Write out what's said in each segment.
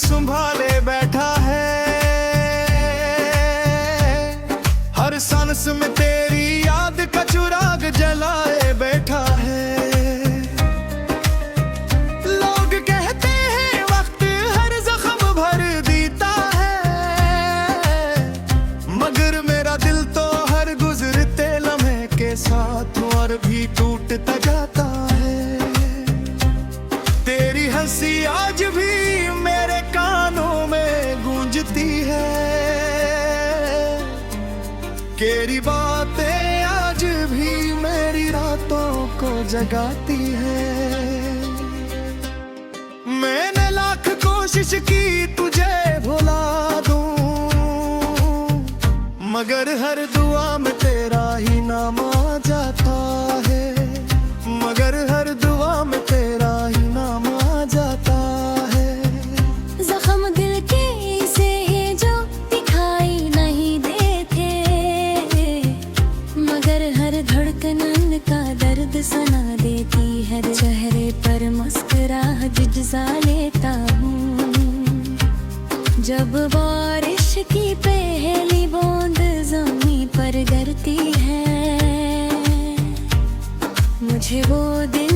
संभाले बैठा है। हर सांस में तेरी याद का चिराग जलाए बैठा है। लोग कहते हैं वक्त हर जख्म भर देता है, मगर मेरा दिल तो हर गुजरते लम्हे के साथ और भी टूटता जाता है। तेरी हंसी आज भी मेरे कानों में गूंजती है, तेरी बातें आज भी मेरी रातों को जगाती है। मैंने लाख कोशिश की तुझे भुला दूं, मगर हर दुआ में तेरा ही नाम आ जाता है, मगर हर दुआ में तेरा ही नाम आ जाता है। जख्म दिल के से जो दिखाई नहीं देते, मगर हर धड़कन का दर्द सुना देती है। चेहरे पर मुस्कुराहट जजा लेता हूँ, जब बारिश की पहली बूंद ज़मीं पर गिरती है। मुझे वो दिन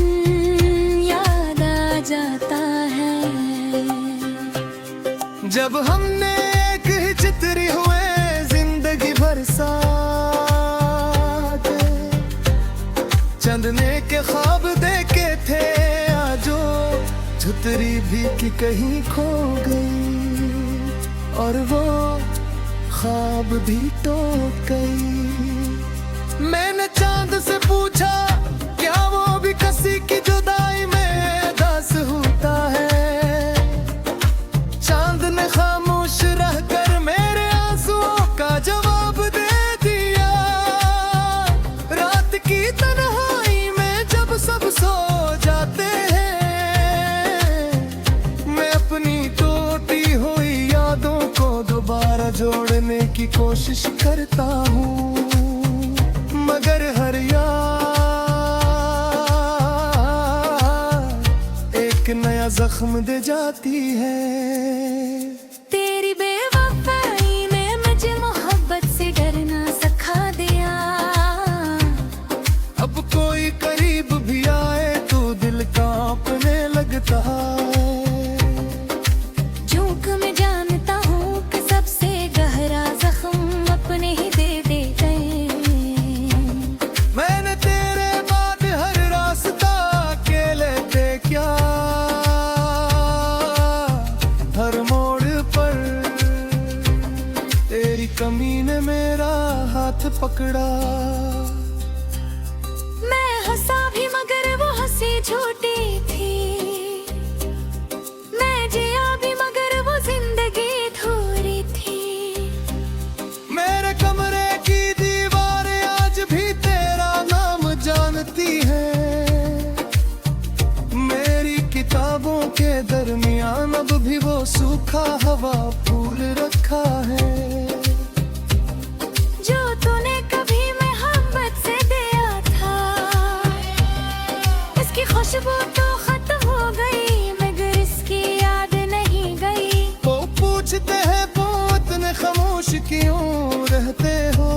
याद आ जाता है, जब हमने एक ही चितरी हुए जिंदगी भर साथ, चंदने के ख्वाब देखे थे आजो झुतरी भी कि कहीं खो गई, और वो ख्वाब भी टूट गई। मैंने चांद से पूछा क्या वो भी किसी की जुदाई में दास होता है। चांद ने खामोश रहकर मेरे आंसुओं का जवाब दे दिया। रात की तन्हाई में जब सब सो जाते हैं, मैं अपनी टूटी हुई यादों को दोबारा जोड़ने की कोशिश करता हूँ, मगर हर याद एक नया जख्म दे जाती है। तेरी बेवफाई ने मुझे मोहब्बत से डरना सिखा दिया। अब कोई करीब भी आए तो दिल कांपने लगता है। झूठ में जानता हूँ कि सबसे गहरा जख्म अपने ही दे देते हैं। मैंने तेरे बाद हर रास्ता अकेले थे क्या, हर मोड़ पर तेरी कमी ने मेरा हाथ पकड़ा। मैं हंसा भी मगर वो हंसी झूठी थी, मैं जिया भी मगर वो जिंदगी अधूरी थी। मेरे कमरे की दीवारें आज भी तेरा नाम जानती है। मेरी किताबों के दरमियान अब भी वो सूखा हवा फूल रखा है। जो तूने कभी मोहब्बत से दिया था, इसकी खुशबू तो खत्म हो गई, मगर इसकी याद नहीं गई। वो पूछते हैं वो इतने खामोश क्यों रहते हो,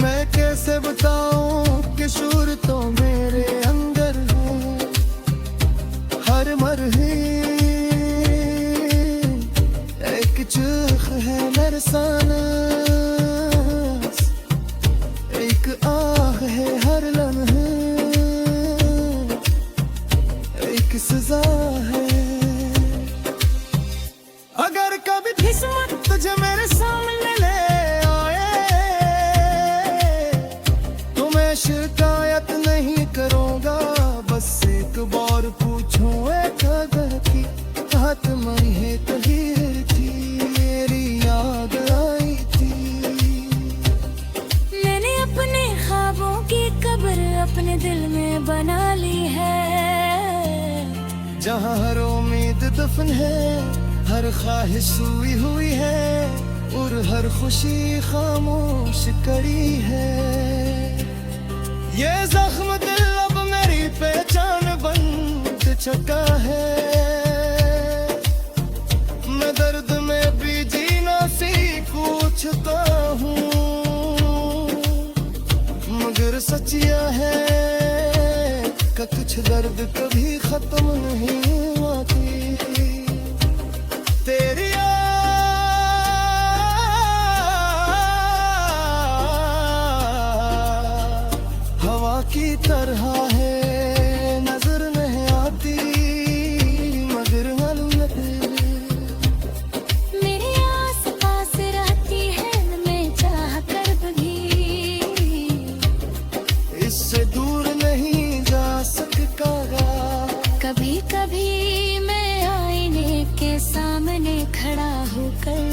मैं कैसे बताऊं कि शूर तो मेरे अंदर है। हर मरहे एक चूख है मेरे सांस, एक आह है हर लम्हे, एक सजा है। अगर कभी किस्मत तुझे मेरे सामने ले आए, तो मैं शिकायत नहीं करूँगा। बस एक बार पूछूं एक अगर की बात मई है कहीं थी, मेरी याद आई थी। मैंने अपने ख्वाबों की कब्र अपने दिल में बना ली है, जहाँ हर उम्मीद दफन है, हर ख्वाहिश सोई हुई है, और हर खुशी खामोश कड़ी है। ये जख्म दिल अब मेरी पहचान बन के चटा है। मैं दर्द में भी जीना सीखता हूँ, मगर सच यह है कि कुछ दर्द कभी खत्म नहीं होती। तेरी हवा की तरह है, नजर नहीं आती मगर मालूम है तेरे। मेरे आस पास रहती है मैं चाह कर भी, इससे दूर नहीं जा सकता। कभी कभी मैं आईने के सामने खड़ा होकर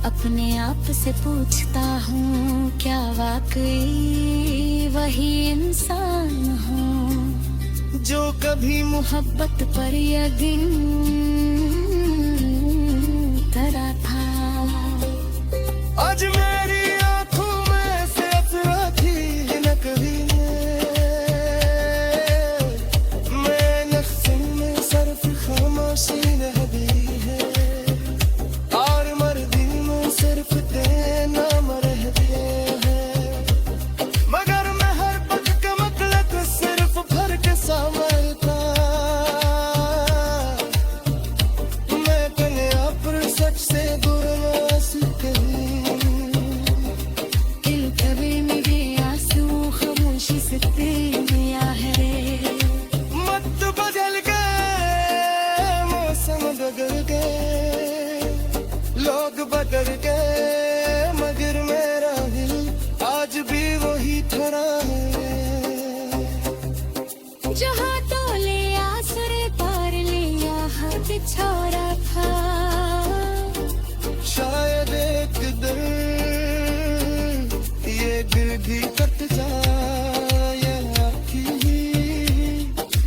अपने आप से पूछता हूँ, क्या वाकई वही इंसान हूँ जो कभी मोहब्बत पर यकीन करा था। आज मेरी आंखों में से असरा थी न कभी। मैं नक्शे में सर्फ खामोशी रह गई है, और मर्दी में सिर्फ तेना मरह दे है। मगर मैं हर पल का मतलब सिर्फ फर्क समझता। मैं अपने आप सच से दूर ना सकती। दिल कभी मेरे आंसू खामोशी से तेरा है। मत बदल गए, मौसम बदल गए, लोग बदल गए, मगर मेरा दिल आज भी वही खड़ा है। जहाँ तो ले आसुर पार लिया हाथ छोड़ा था। शायद एक दिन ये दिल भी कट जाए, आखिरी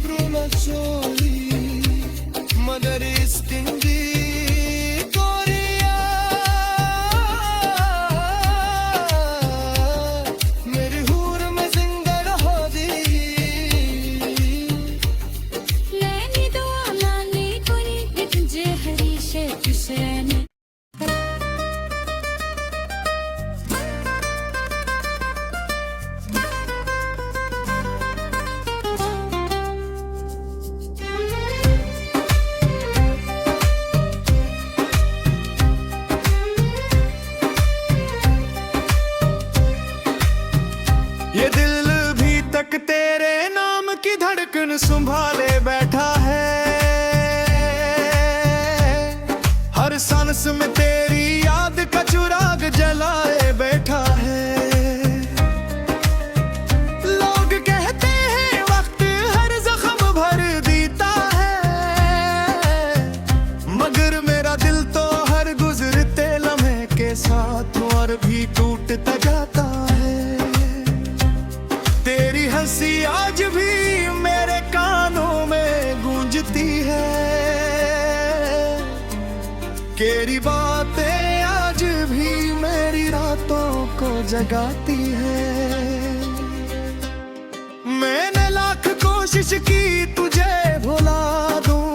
रोना चोरी मगर इस दिन भी गोरिया मेरी हूर में जिंदा रहा दी। लैनी दुआ लानी कोनी तुझे हरी शे तुझे। ये दिल भी तक तेरे नाम की धड़कन संभाले बैठा है। हर सांस में तेरी याद का चिराग जलाए बैठा है। लोग कहते हैं वक्त हर जख्म भर देता है, मगर मेरा दिल तो हर गुजरते लम्हे के साथ और भी टूटता जाता है। तेरी हंसी आज भी मेरे कानों में गूंजती है, तेरी बातें आज भी मेरी रातों को जगाती है। मैंने लाख कोशिश की तुझे भुला दूं,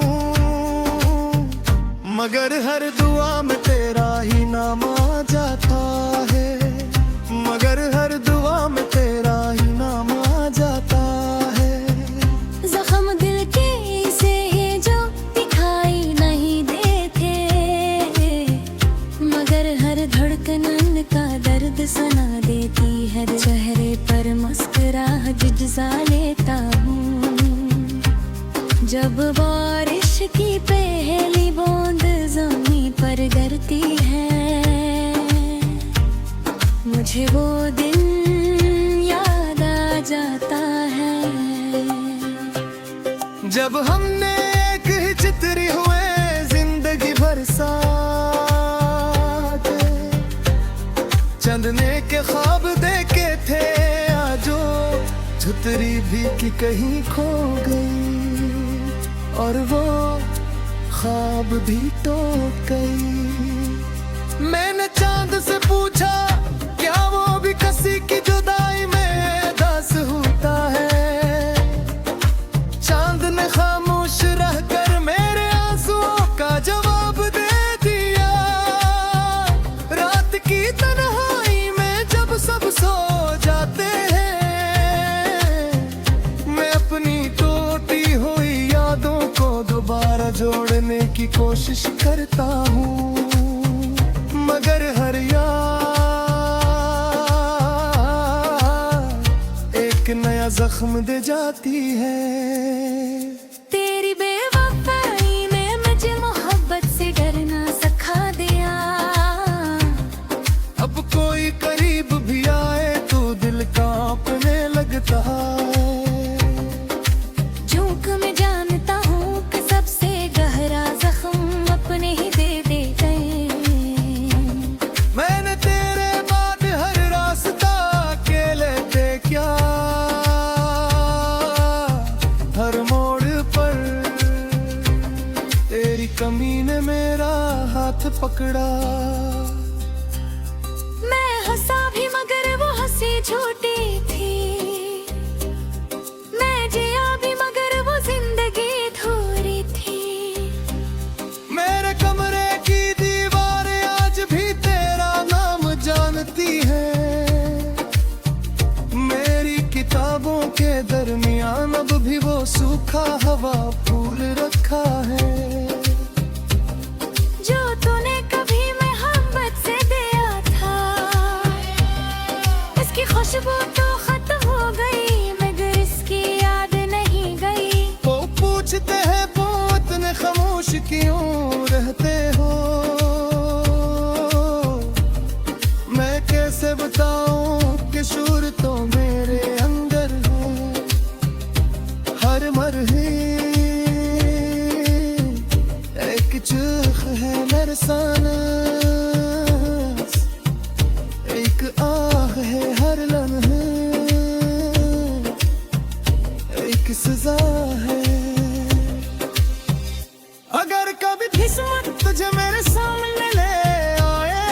मगर हर दुआ में तेरा ही नाम आ जाता है। मगर हर दुआ में तेरा ही नाम आ जाता है। जख्म दिल के से है जो दिखाई नहीं देते, मगर हर धड़कन का दर्द सुना देती है। चेहरे पर मुस्कुराहट जुझा लेता हूँ जब बारिश की पहली बूंद ज़मीं पर गिरती है। मुझे वो दिन याद आ जाता है जब हमने एक ही चितरी हुए जिंदगी भर साथ। चंदने के ख्वाब देखे थे आजो छतरी भी कि कहीं खो गई, और वो ख्वाब भी टूट गई। मैंने चांद से पूछा क्या वो भी किसी की जुदाई में दास होता है। कोशिश करता हूँ, मगर हर याद एक नया जख्म दे जाती है। तेरी बेवफाई ने मुझे मोहब्बत से डरना सिखा दिया। अब कोई करीब भी आए तो दिल कांपने लगता है। झूक में जानता हूँ कि सबसे गहरा जख्म अपने ही दे देते। मैंने तेरे बाद हर रास्ता अकेले थे क्या, हर मोड़ पर तेरी कमी ने मेरा हाथ पकड़ा। मैं हंसा भी मगर वो हंसी झूठी थी, मैं जिया भी मगर वो जिंदगी अधूरी थी। मेरे कमरे की दीवारें आज भी तेरा नाम जानती है। मेरी किताबों के दरमियान अब भी वो सूखा हवा फूल रखा है। जो तूने कभी मोहब्बत से दिया था, इसकी खुशबू तो खत्म हो गई मगर इसकी याद नहीं गई। वो पूछते हैं वो इतने खामोश क्यों रहते हो, मैं कैसे बताऊं कि शूर तो मेरे अंदर है। हर मरहे एक चूख है मेरे सांस, एक आह है हर लम्हे, एक सजा है। अगर कभी किस्मत तुझे मेरे सामने ले आए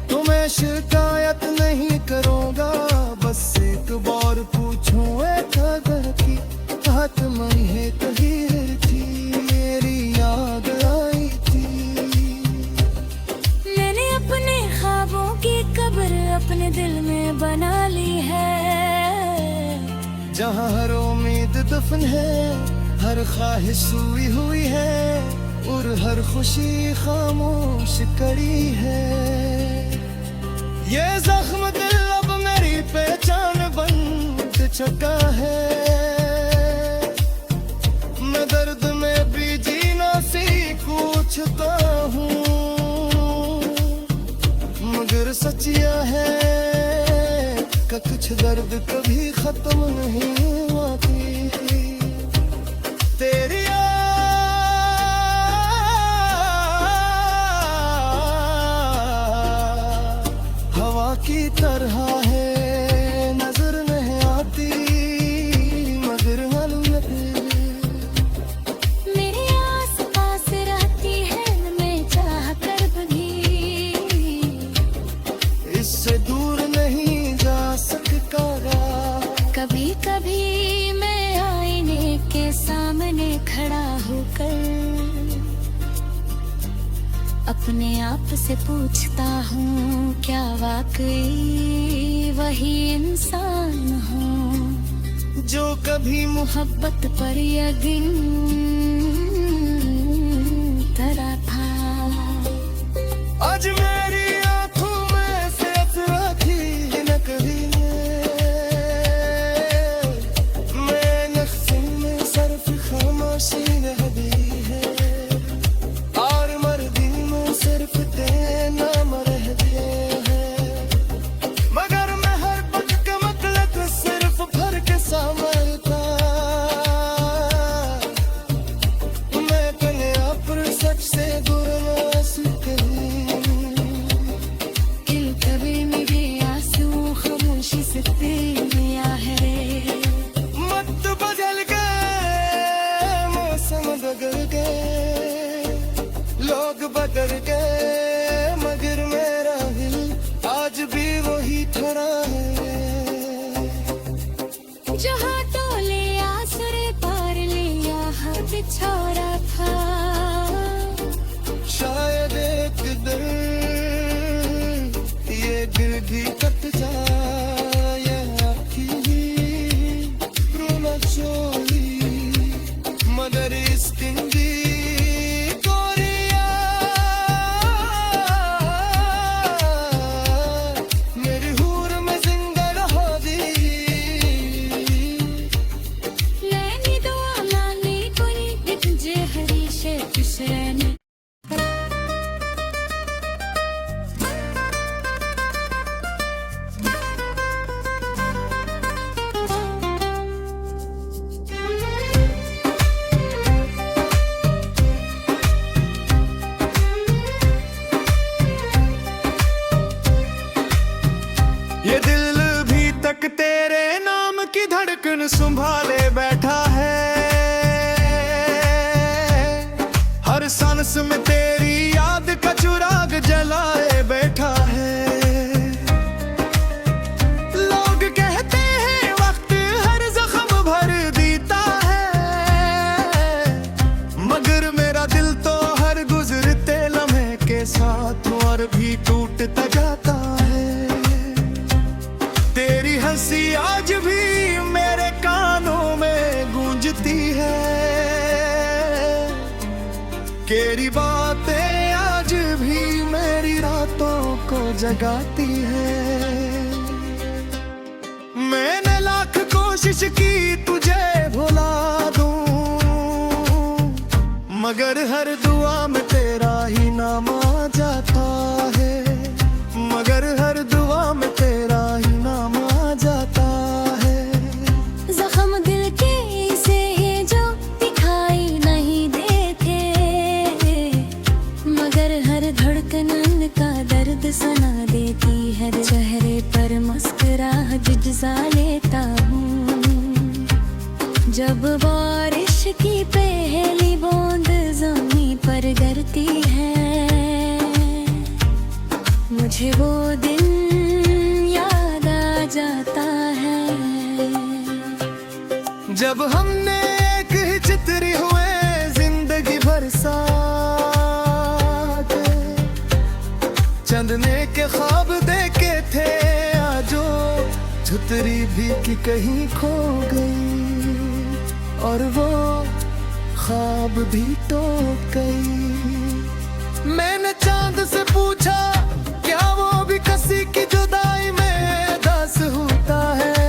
तो मैं शिकायत नहीं करूंगा, बस एक बार पूछूं एक अगर की बात मन है कहीं थी, मेरी याद आई थी। मैंने अपने ख्वाबों की कब्र अपने दिल में बना ली है। जहाँ हर उम्मीद दफन है, हर ख्वाहिश सोई हुई है और हर खुशी खामोश कड़ी है। ये जख्म दिल अब मेरी पहचान बन चुका है। मैं दर्द में भी जीना सीखता हूँ, मगर सच यह है कि कुछ दर्द कभी खत्म नहीं होती। तेरी याद हवा की तरह है, नजर नहीं आती मगर मालूम है। मेरे आस पास रहती है मैं चाह कर भी, इससे दूर नहीं जा सकता। कभी कभी मैं आईने के सामने खड़ा होकर अपने आप से पूछता हूँ क्या वाकई वही इंसान हूँ जो कभी मोहब्बत पर यकीन करा था। आज मेरी आंखों में से असरा थी न कभी, मैं नक्शे में सर्फ खामोशी रह गई है और मर्दी में सिर्फ तेरे नाम रह गए हैं। मगर मैं हर पल का मतलब सिर्फ भर के संभलता, मैं कने पर सच से दूर ना सके। दिल कभी मेरे आंसू खामोशी से पिया है। मत बदल गए, मौसम बदल गए, लोग बदल गए, मगर मेरा दिल आज भी वही खड़ा है। जहाँ टोले आसरे पार लिया हाथ छोड़ा था, शायद एक दिन ये दिल भी कट जाए, आखिरी रोना चोली मगर इस दिन भी मन संभाले बैठा है, हर सांस में तेरी याद का चिराग जलाए बैठा है। लोग कहते हैं वक्त हर जख्म भर देता है, मगर मेरा दिल तो हर गुजरते लम्हे के साथ और भी टूटता जाता है। तेरी हंसी आज भी मेरे कानों में गूंजती है, तेरी बातें आज भी मेरी रातों को जगाती है। मैंने लाख कोशिश की तुझे भुला दूं, मगर हर दुआ में तेरा ही नाम आ जाता है, मगर हर दुआ में तेरा ही नाम आ जाता है। जख्म दिल के से हैं जो दिखाई नहीं देते, मगर हर धड़कन का दर्द सुना देती है। चेहरे पर मुस्कुराहट जुझा लेता हूँ, जब बारिश की पहली बूंद ज़मीं पर गिरती है। मुझे वो दिन याद आ जाता है जब हमने एक ही चित्री हुए जिंदगी भर साथ, चंदने के ख्वाब देखे थे आजो छुतरी भी कि कहीं खो गई, और वो ख्वाब भी टूट गई। मैंने चांद से पूछा क्या वो भी किसी की जुदाई में दास होता है,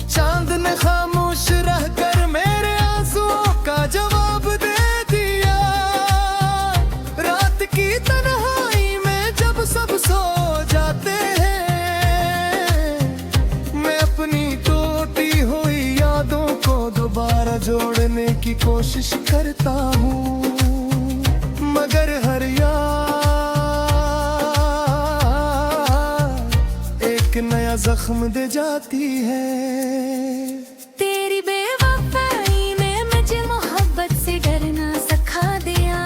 चांद ने खामोश रहकर मेरे आंसुओं का जवाब दे दिया। रात की तन्हाई में जब सब सो जाते हैं, मैं अपनी टूटी हुई यादों को दोबारा जोड़ने की कोशिश करता हूँ, मगर हर याद एक नया जख्म दे जाती है। तेरी बेवफाई ने मुझे मोहब्बत से डरना सिखा दिया,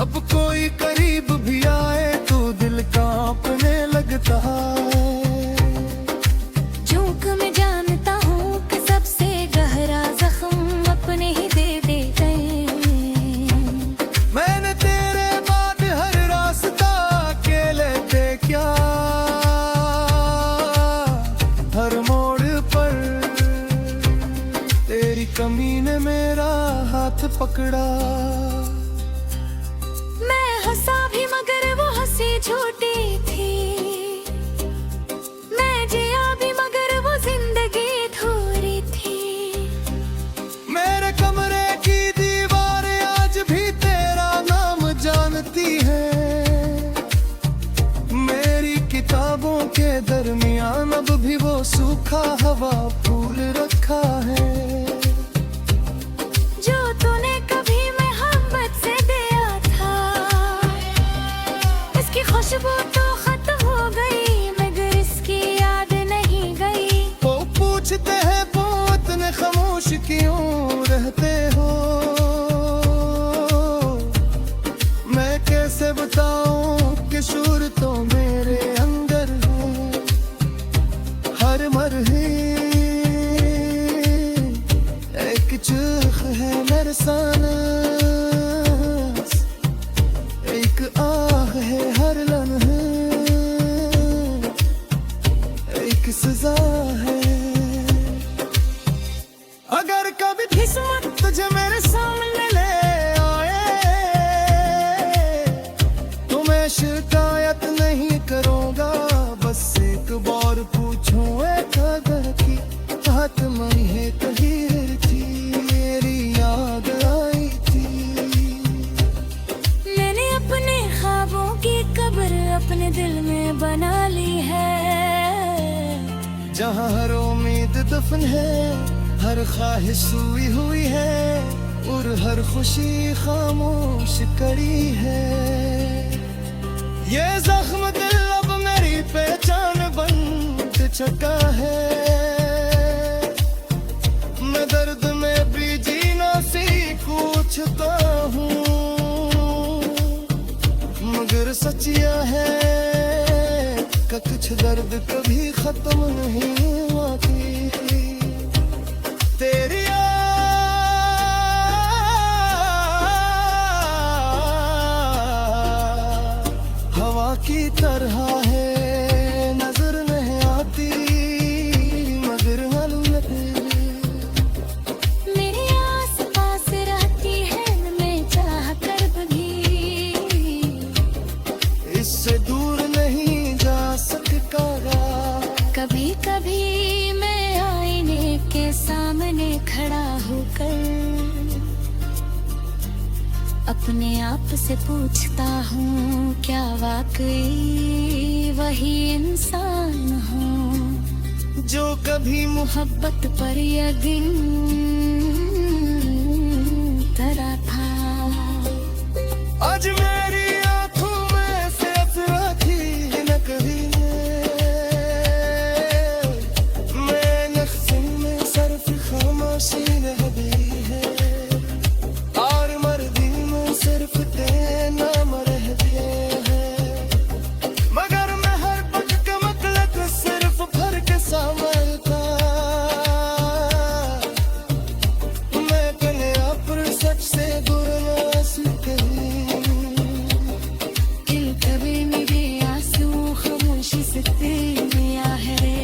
अब कोई करीब भी आए तो दिल कांपने लगता है। झूठ में जानता हूँ कि सबसे गहरा जख्म अपने ही दे देते हैं। मैंने तेरे बाद हर रास्ता अकेले थे क्या, हर मोड़ पर तेरी कमी ने मेरा हाथ पकड़ा। मैं हंसा भी मगर वो हंसी झूठी थी, मैं जिया भी मगर वो जिंदगी अधूरी थी। मेरे कमरे की दीवारें आज भी तेरा नाम जानती है, मेरी किताबों के दरमियान अब भी वो सूखा हवा फूल रखा है। जो तूने कभी मोहब्बत से दिया था, इसकी खुशबू तो खत्म हो गई, मगर इसकी याद नहीं गई। वो पूछते हैं वो इतने खामोश क्यों रहते हो, मैं कैसे बताऊं कि शूर तो मेरे अंदर है। हर मरहे एक चूख है मेरे सांस, एक आह है हर लम्हे, एक सजा है। अगर कभी किस्मत तुझे मेरे सामने ले आए, तो मैं शिकायत नहीं करूँगा, बस एक बार पूछूं एक अगर की बात मई है कहीं थी, मेरी याद आई थी। मैंने अपने ख्वाबों की कब्र अपने दिल में बना ली है, जहाँ हर उम्मीद दफन है, हर ख्वाहिश सोई हुई है, और हर खुशी खामोश कड़ी है। ये जख्म दिल अब मेरी पहचान बन चका है। मैं दर्द में भी जीना सीखता हूँ, मगर सच यह है कि कुछ दर्द कभी खत्म नहीं होती। तेरी हवा की तरह है, नजर नहीं आती मगर मालूम तेरी। मेरे आस पास रहती है मैं चाह कर भी, इससे दूर नहीं जा सकता। कभी कभी मैं आईने के सामने खड़ा होकर अपने आप से पूछता हूँ, क्या वाकई वही इंसान हूँ जो कभी मोहब्बत पर यकीन करा था। आज मेरी आंखों में से असरा थी न कभी मैं नक्शे में सर्फ खामोशी रह गई है, और मर्दी में सिर्फ तेना मरह दिए हैं। मगर मैं हर पग का मतलब सिर्फ भर के समझता। मैं कन्या पर सच से दूर न सकती, कभी मेरे आंसू खामोशी से तेरा है।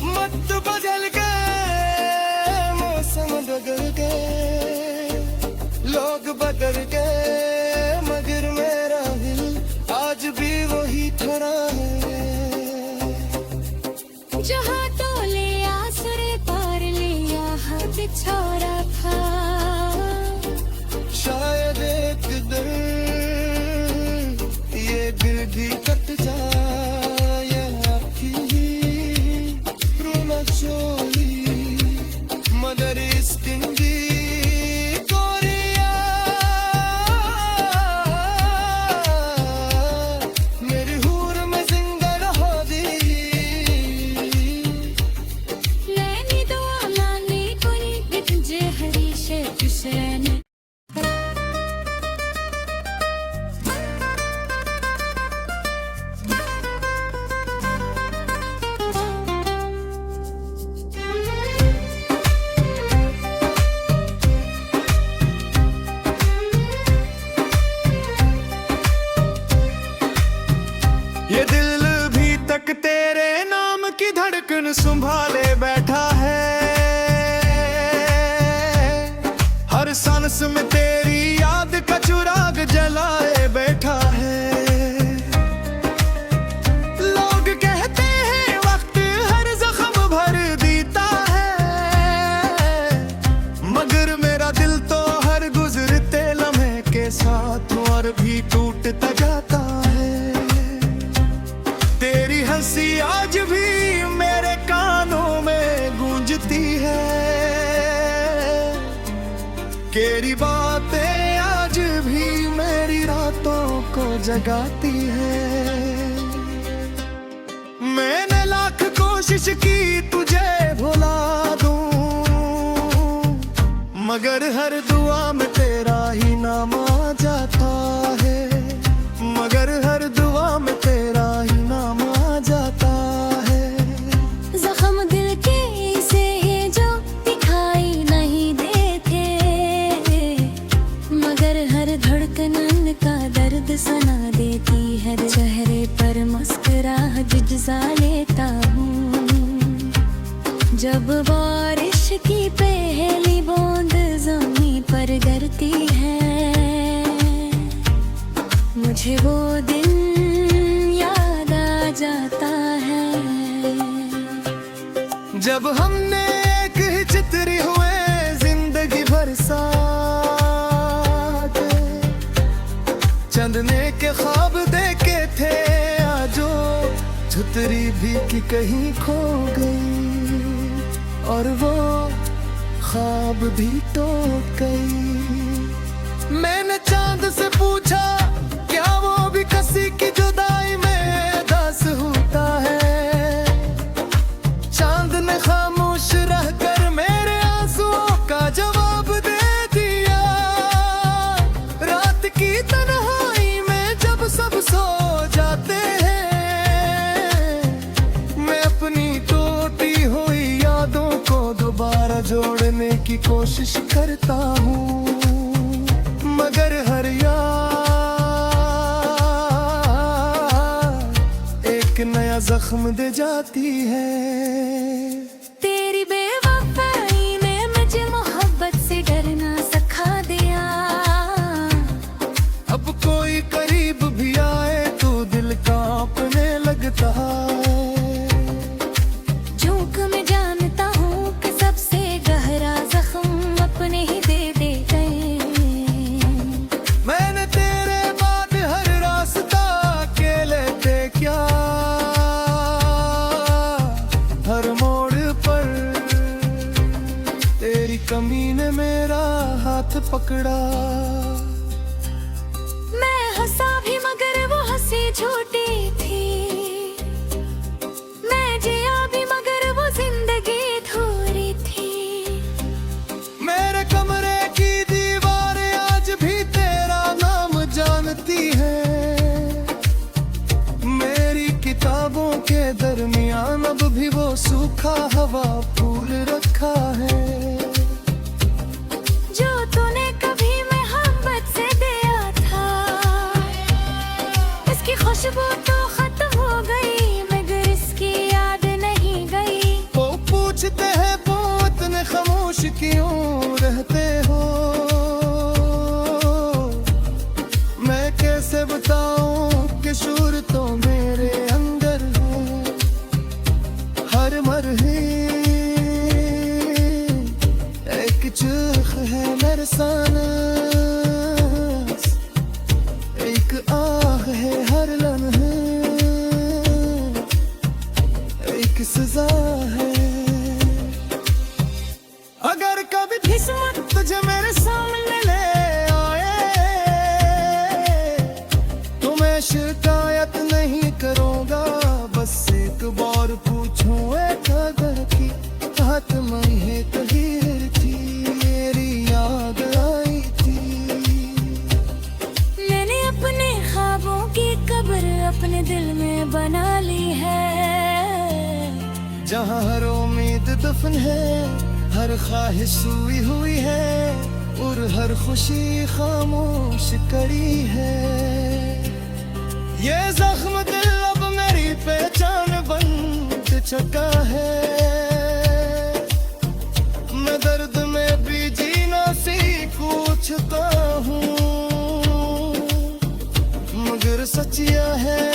मत बदल गए, मौसम बदल गए, लोग बदल गए, मगर मेरा दिल आज भी वही खड़ा है। जहाँ टोले आसरे पार लिया हाथ छोड़ा था, शायद एक दिन ये दिल भी कट जाए, आखिरी रोना चोरी मगर इस जिंदगी कोरिया मेरी हूर में जिंदा रहा दी। लैनी दुआ मांगी कोई तुझे हरीशे तुझे ये दिल भी तक तेरे नाम की धड़कन संभाले बैठा है, हर सांस में तेरी याद का चिराग जलाए बैठा है। लोग कहते हैं वक्त हर जख्म भर देता है, मगर मेरा दिल तो हर गुजरते लम्हे के साथ और भी टूटता जाता है। तेरी हंसी आज भी मेरे कानों में गूंजती है, तेरी बातें आज भी मेरी रातों को जगाती है। मैंने लाख कोशिश की तुझे भुला दूं, मगर हर दुआ में तेरा ही नाम आ जाता है, मगर हर दुआ में तेरा ही नाम आ जाता है। जख्म दिल के से जो दिखाई नहीं देते, मगर हर धड़कन का दर्द सुना देती है। चेहरे पर मुस्कुराहट जुज़ा लेता हूँ जब बारिश की पहली बूंद ज़मीं पर गिरती है। मुझे वो दिन याद आ जाता है जब हमने एक ही चित्री हुए जिंदगी भर साथ, चंदने के ख्वाब देखे थे आजो छतरी भी कि कहीं खो गई, और वो ख्वाब भी टूट गई। मैंने चांद से पूछा क्या वो भी किसी की जुदाई में दास होता है, कोशिश करता हूँ, मगर हर याद एक नया जख्म दे जाती है। तेरी बेवफाई ने मुझे मोहब्बत से डरना सिखा दिया। अब कोई करीब भी आए तो दिल कांपने लगता है। झूक में जानता हूँ कि सबसे गहरा जख्म अपने ही दे देते। मैंने तेरे बाद हर रास्ता अकेले थे क्या, हर मोड़ पर तेरी कमी ने मेरा हाथ पकड़ा। मैं हंसा भी मगर वो हंसी झूठी थी, मैं जिया भी मगर वो जिंदगी अधूरी थी। मेरे कमरे की दीवारें आज भी तेरा नाम जानती है। मेरी किताबों के दरमियान अब भी वो सूखा हवा फूल रखा है। जो तूने कभी मोहब्बत से दिया था, इसकी खुशबू तो खत्म हो गई मगर इसकी याद नहीं गई। वो पूछते हैं वो इतने खामोश क्यों रहते हो, मैं कैसे बताऊं कि शूर तो मेरे अंदर है। हर मरहे एक चूख है मेरे सांस, एक आह है हर लम्हे, एक सजा है। अगर कभी किस्मत तुझे मेरे सामने ले आए तो मैं शिकायत नहीं करूंगा। बस एक बार पूछूं एक अगर की बात मैं है तहीर थी, मेरी याद आई थी। मैंने अपने ख्वाबों की कब्र अपने दिल में बना ली है। जहाँ हर उम्मीद दफन है, हर ख्वाहिश सोई हुई है और हर खुशी खामोश कड़ी है। ये जख्म दिल अब मेरी पहचान बन चुका है। मैं दर्द में भी जीना सीखता हूँ, मगर सच यह है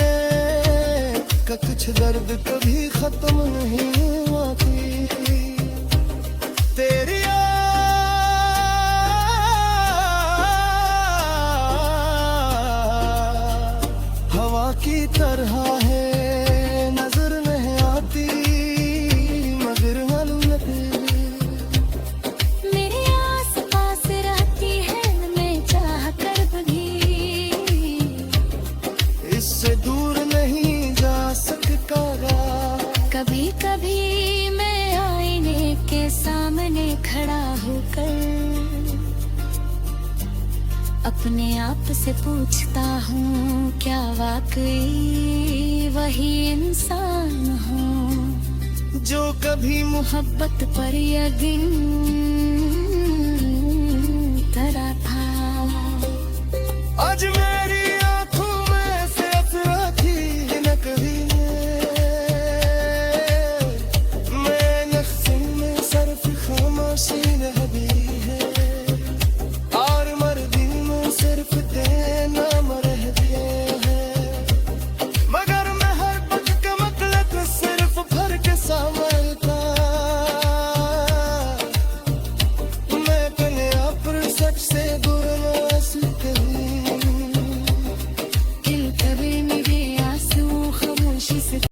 कि कुछ दर्द कभी खत्म नहीं होती। तेरी हवा की तरह है, नजर नहीं आती मगर मालूम है मेरे आस पास रहती है, मैं चाह कर भी इससे दूर नहीं जा सकता। कभी कभी मैं आईने के सामने खड़ा होकर अपने आप से पूछता हूँ, क्या वाकई वही इंसान हूँ जो कभी मोहब्बत पर यकीन करा था। आज मेरी आंखों में से असरा थी न कभी, मैं नक्शे में सर्फ खामोशी रह भी है और मर दिल में सिर्फ